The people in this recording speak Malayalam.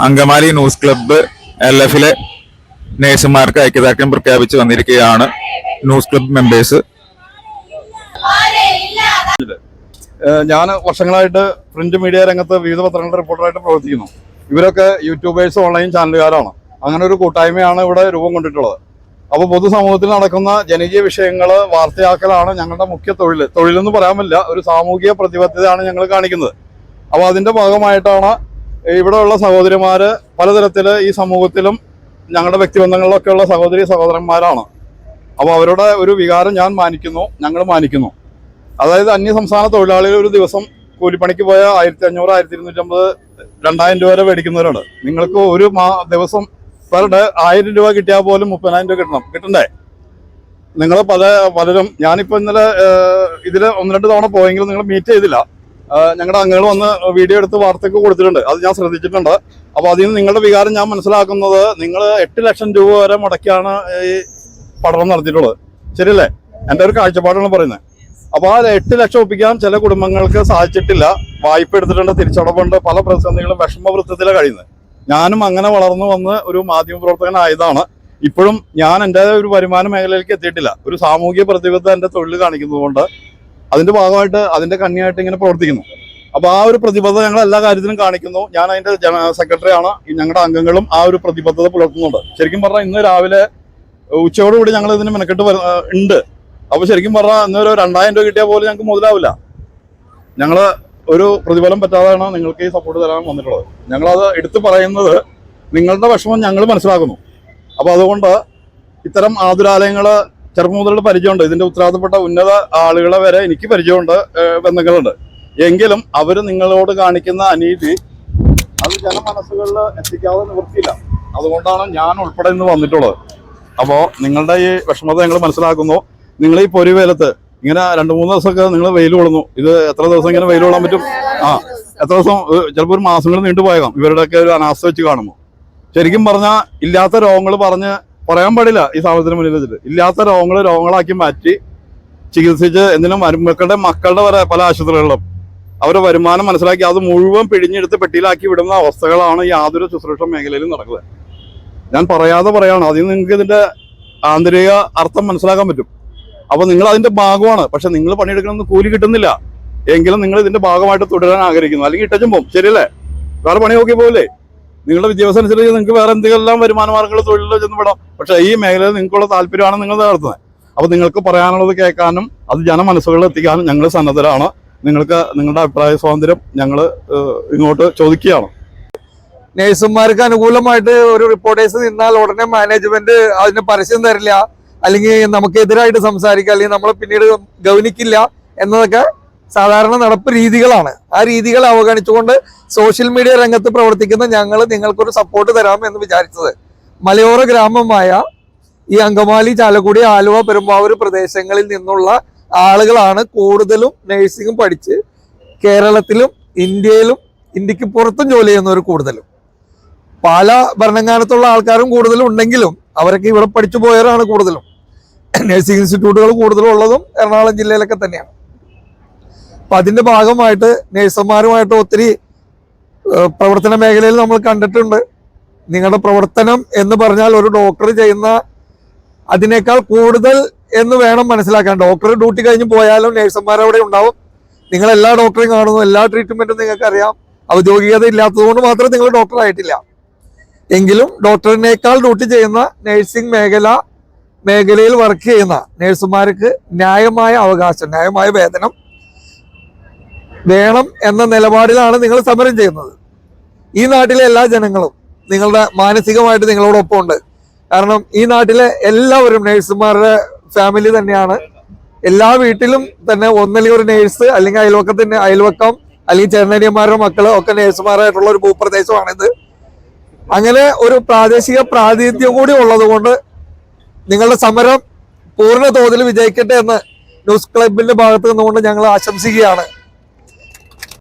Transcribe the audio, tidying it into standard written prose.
അങ്കമാലി ന്യൂസ് ക്ലബ്ബ് LF-ലെ നേഴ്സുമാർക്ക് ഐക്യദാർഢ്യം പ്രഖ്യാപിച്ച് വന്നിരിക്കുകയാണ് ന്യൂസ് ക്ലബ്ബ് മെമ്പേഴ്സ്. ഞാൻ വർഷങ്ങളായിട്ട് പ്രിന്റ് മീഡിയ രംഗത്ത് വിവിധ പത്രങ്ങളുടെ റിപ്പോർട്ടറായിട്ട് പ്രവർത്തിക്കുന്നു. ഇവരൊക്കെ യൂട്യൂബേഴ്സ്, ഓൺലൈൻ ചാനലുകാരാണ്. അങ്ങനെ ഒരു കൂട്ടായ്മയാണ് ഇവിടെ രൂപം കൊണ്ടിട്ടുള്ളത്. അപ്പോൾ പൊതുസമൂഹത്തിൽ നടക്കുന്ന ജനകീയ വിഷയങ്ങൾ വാർത്തയാക്കലാണ് ഞങ്ങളുടെ മുഖ്യ തൊഴിലെന്ന് പറയാൻ പറ്റില്ല, ഒരു സാമൂഹിക പ്രതിബദ്ധതയാണ് ഞങ്ങൾ കാണിക്കുന്നത്. അപ്പോൾ അതിന്റെ ഭാഗമായിട്ടാണ് ഇവിടെയുള്ള സഹോദരിമാര് പലതരത്തിൽ ഈ സമൂഹത്തിലും ഞങ്ങളുടെ വ്യക്തിബന്ധങ്ങളിലൊക്കെയുള്ള സഹോദരന്മാരാണ്. അപ്പോൾ അവരുടെ ഒരു വികാരം ഞങ്ങൾ മാനിക്കുന്നു. അതായത് അന്യസംസ്ഥാന തൊഴിലാളികൾ ഒരു ദിവസം കൂലിപ്പണിക്ക് പോയ 1500, 1250, 2000 രൂപ വരെ മേടിക്കുന്നവരുണ്ട്. നിങ്ങൾക്ക് ഒരു ദിവസം പെർ ഡേ 1000 രൂപ കിട്ടിയാൽ പോലും 30,000 രൂപ കിട്ടണ്ടേ? നിങ്ങൾ പലരും ഞാനിപ്പോൾ ഇന്നലെ ഇതിൽ 1-2 തവണ പോയെങ്കിലും നിങ്ങൾ മീറ്റ് ചെയ്തില്ല. ഞങ്ങളുടെ അംഗങ്ങൾ വന്ന് വീഡിയോ എടുത്ത് വാർത്തയ്ക്ക് കൊടുത്തിട്ടുണ്ട്, അത് ഞാൻ ശ്രദ്ധിച്ചിട്ടുണ്ട്. അപ്പോൾ അതിൽ നിന്ന് നിങ്ങളുടെ വികാരം ഞാൻ മനസ്സിലാക്കുന്നത്, നിങ്ങൾ 8 ലക്ഷം രൂപ വരെ മുടക്കിയാണ് ഈ പഠനം നടത്തിയിട്ടുള്ളത്, ശരിയല്ലേ? എൻ്റെ ഒരു കാഴ്ചപ്പാടാണ് പറയുന്നത്. അപ്പോൾ ആ 8 ലക്ഷം ഒപ്പിക്കാൻ ചില കുടുംബങ്ങൾക്ക് സാധിച്ചിട്ടില്ല. വായ്പ എടുത്തിട്ടുണ്ട്, തിരിച്ചടവുണ്ട്, പല പ്രതിസന്ധികളും വിഷമവൃത്തത്തിലാണ് കഴിയുന്നത്. ഞാനും അങ്ങനെ വളർന്നു വന്ന് ഒരു മാധ്യമപ്രവർത്തകനായതാണ്. ഇപ്പോഴും ഞാൻ എൻ്റെ ഒരു വരുമാന മേഖലയിലേക്ക് എത്തിയിട്ടില്ല. ഒരു സാമൂഹിക പ്രതിബദ്ധത എൻ്റെ തൊഴിൽ കാണിക്കുന്നതുകൊണ്ട് അതിന്റെ ഭാഗമായിട്ട് അതിന്റെ കണ്ണിയായിട്ട് ഇങ്ങനെ പ്രവർത്തിക്കുന്നു. അപ്പോൾ ആ ഒരു പ്രതിബദ്ധത ഞങ്ങൾ എല്ലാ കാര്യത്തിലും കാണിക്കുന്നു. ഞാൻ അതിന്റെ സെക്രട്ടറി ആണ്. ഞങ്ങളുടെ അംഗങ്ങളും ആ ഒരു പ്രതിബദ്ധത പുലർത്തുന്നുണ്ട്. ശരിക്കും പറഞ്ഞാൽ ഇന്ന് രാവിലെ ഉച്ചയോടുകൂടി ഞങ്ങൾ ഇതിന് മെനക്കെട്ട് ഉണ്ട്. അപ്പോൾ ശരിക്കും പറഞ്ഞാൽ ഇന്നൊരു 2000 രൂപ കിട്ടിയാൽ പോലും ഞങ്ങൾക്ക് മുതലാവില്ല. ഞങ്ങൾ ഒരു പ്രതിഫലം പറ്റാതെയാണ് നിങ്ങൾക്ക് ഈ സപ്പോർട്ട് തരാൻ വന്നിട്ടുള്ളത്. ഞങ്ങളത് എടുത്തു പറയുന്നത് നിങ്ങളുടെ വിഷമം ഞങ്ങൾ മനസ്സിലാക്കുന്നു. അപ്പോൾ അതുകൊണ്ട് ഇത്തരം ആതുരാലയങ്ങൾ ചെറുപ്പം മുതലുള്ള പരിചയമുണ്ട്. ഇതിന്റെ ഉത്തരവാദിത്തപ്പെട്ട ഉന്നത ആളുകളെ വരെ എനിക്ക് പരിചയമുണ്ട്, ബന്ധങ്ങളുണ്ട്. എങ്കിലും അവർ നിങ്ങളോട് കാണിക്കുന്ന അനീതി അത് ജനമനസ്സുകളിൽ എത്തിക്കാതെ നിവൃത്തിയില്ല. അതുകൊണ്ടാണ് ഞാൻ ഉൾപ്പെടെ ഇന്ന് വന്നിട്ടുള്ളത്. അപ്പോൾ നിങ്ങളുടെ ഈ വിഷമത ഞങ്ങൾ മനസ്സിലാക്കുന്നു. നിങ്ങൾ ഈ പൊരിവേലത്ത് ഇങ്ങനെ 2-3 ദിവസമൊക്കെ നിങ്ങൾ വെയിൽ കൊള്ളുന്നു. ഇത് എത്ര ദിവസം ഇങ്ങനെ വെയിൽ കൊള്ളാൻ പറ്റും? എത്ര ദിവസം? ചിലപ്പോൾ ഒരു മാസങ്ങൾ നീണ്ടുപോയേക്കാം ഇവരുടെയൊക്കെ ഒരു അനാസ്ഥ വെച്ച് കാണുമ്പോൾ. ശരിക്കും പറഞ്ഞാൽ ഇല്ലാത്ത രോഗങ്ങൾ പറയാൻ പാടില്ല ഈ സാഹചര്യത്തിന് മുന്നിൽ വെച്ചിട്ട്. ഇല്ലാത്ത രോഗങ്ങളാക്കി മാറ്റി ചികിത്സിച്ച് എന്തിനും മക്കളുടെ വരെ പല ആശുപത്രികളിലും അവരുടെ വരുമാനം മനസ്സിലാക്കി അത് മുഴുവൻ പിഴിഞ്ഞെടുത്ത് പെട്ടിയിലാക്കി വിടുന്ന അവസ്ഥകളാണ് ഈ ആതുര ശുശ്രൂഷ മേഖലയിൽ നടക്കുന്നത്. ഞാൻ പറയാതെ പറയാണ്, അതിൽ നിങ്ങൾക്ക് ഇതിന്റെ ആന്തരിക അർത്ഥം മനസ്സിലാക്കാൻ പറ്റും. അപ്പോൾ നിങ്ങൾ അതിന്റെ ഭാഗമാണ്. പക്ഷെ നിങ്ങൾ പണിയെടുക്കണമെന്ന് കൂലി കിട്ടുന്നില്ല എങ്കിലും നിങ്ങൾ ഇതിന്റെ ഭാഗമായിട്ട് തുടരാൻ ആഗ്രഹിക്കുന്നു. അല്ലെങ്കിൽ ഇട്ടച്ചും പോകും, ശരിയല്ലേ? വേറെ പണി നോക്കി പോകില്ലേ? നിങ്ങളുടെ വിദ്യാഭ്യാസം അനുസരിച്ച് നിങ്ങൾക്ക് വേറെ എന്തെല്ലാം വരുമാന മാർഗ്ഗങ്ങൾ തൊഴിലിൽ ചെന്നുപെടാം. പക്ഷേ ഈ മേഖലയിൽ നിങ്ങൾക്കുള്ള താല്പര്യമാണ് നിങ്ങൾ നടത്തുന്നത്. അപ്പോൾ നിങ്ങൾക്ക് പറയാനുള്ളത് കേൾക്കാനും അത് ജനമനസ്സുകളിൽ എത്തിക്കാനും ഞങ്ങൾ സന്നദ്ധരാണ്. നിങ്ങൾക്ക് നിങ്ങളുടെ അഭിപ്രായ സ്വാതന്ത്ര്യം ഞങ്ങൾ ഇങ്ങോട്ട് ചോദിക്കുകയാണ്. നേഴ്സുമാർക്ക് അനുകൂലമായിട്ട് ഒരു റിപ്പോർട്ടേഴ്സ് നിന്നാൽ ഉടനെ മാനേജ്മെന്റ് അതിന് പരസ്യം തരില്ല, അല്ലെങ്കിൽ നമുക്കെതിരായിട്ട് സംസാരിക്കുക, അല്ലെങ്കിൽ നമ്മളെ പിന്നീട് ഗൗനിക്കില്ല എന്നതൊക്കെ സാധാരണ നടപ്പ് രീതികളാണ്. ആ രീതികളെ അവഗണിച്ചുകൊണ്ട് സോഷ്യൽ മീഡിയ രംഗത്ത് പ്രവർത്തിക്കുന്ന ഞങ്ങൾ നിങ്ങൾക്കൊരു സപ്പോർട്ട് തരാം എന്ന് വിചാരിച്ചത്. മലയോര ഗ്രാമമായ ഈ അങ്കമാലി, ചാലക്കുടി, ആലുവ, പെരുമ്പാവൂർ പ്രദേശങ്ങളിൽ നിന്നുള്ള ആളുകളാണ് കൂടുതലും നഴ്സിംഗ് പഠിച്ച് കേരളത്തിലും ഇന്ത്യക്ക് പുറത്തും ജോലി ചെയ്യുന്നവർ കൂടുതലും. പല ഭരണങ്ങാനത്തുള്ള ആൾക്കാരും കൂടുതലും ഉണ്ടെങ്കിലും അവരൊക്കെ ഇവിടെ പഠിച്ചു പോയവരാണ് കൂടുതലും. നഴ്സിംഗ് ഇൻസ്റ്റിറ്റ്യൂട്ടുകൾ കൂടുതലും ഉള്ളതും എറണാകുളം ജില്ലയിലൊക്കെ തന്നെയാണ്. അപ്പൊ അതിന്റെ ഭാഗമായിട്ട് നഴ്സുമാരുമായിട്ട് ഒത്തിരി പ്രവർത്തന മേഖലയിൽ നമ്മൾ കണ്ടിട്ടുണ്ട്. നിങ്ങളുടെ പ്രവർത്തനം എന്ന് പറഞ്ഞാൽ ഒരു ഡോക്ടർ ചെയ്യുന്ന അതിനേക്കാൾ കൂടുതൽ എന്ന് വേണം മനസ്സിലാക്കാൻ. ഡോക്ടർ ഡ്യൂട്ടി കഴിഞ്ഞ് പോയാലും നഴ്സുമാരവിടെ ഉണ്ടാവും. നിങ്ങൾ എല്ലാ ഡോക്ടറെയും കാണുന്നു, എല്ലാ ട്രീറ്റ്മെന്റും നിങ്ങൾക്ക് അറിയാം. ഔദ്യോഗികത ഇല്ലാത്തതുകൊണ്ട് മാത്രം നിങ്ങൾ ഡോക്ടർ ആയിട്ടില്ല. എങ്കിലും ഡോക്ടറിനേക്കാൾ ഡ്യൂട്ടി ചെയ്യുന്ന നഴ്സിംഗ് മേഖലയിൽ വർക്ക് ചെയ്യുന്ന നഴ്സുമാർക്ക് ന്യായമായ അവകാശം, ന്യായമായ വേതനം വേണം എന്ന നിലപാടിലാണ് നിങ്ങൾ സമരം ചെയ്യുന്നത്. ഈ നാട്ടിലെ എല്ലാ ജനങ്ങളും നിങ്ങളുടെ മാനസികമായിട്ട് നിങ്ങളോടൊപ്പം ഉണ്ട്. കാരണം ഈ നാട്ടിലെ എല്ലാവരും നഴ്സുമാരുടെ ഫാമിലി തന്നെയാണ്. എല്ലാ വീട്ടിലും തന്നെ ഒന്നല്ലെങ്കിൽ ഒരു നേഴ്സ്, അല്ലെങ്കിൽ അയൽവക്കം, അല്ലെങ്കിൽ ചേർന്നനിയന്മാരുടെ മക്കള് ഒക്കെ നേഴ്സുമാരായിട്ടുള്ള ഒരു ഭൂപ്രദേശമാണിത്. അങ്ങനെ ഒരു പ്രാദേശിക പ്രാതിനിധ്യം കൂടി ഉള്ളത് കൊണ്ട് നിങ്ങളുടെ സമരം പൂർണ്ണ തോതിൽ വിജയിക്കട്ടെ എന്ന് ന്യൂസ് ക്ലബിന്റെ ഭാഗത്ത് നിന്നുകൊണ്ട് ഞങ്ങൾ ആശംസിക്കുകയാണ്.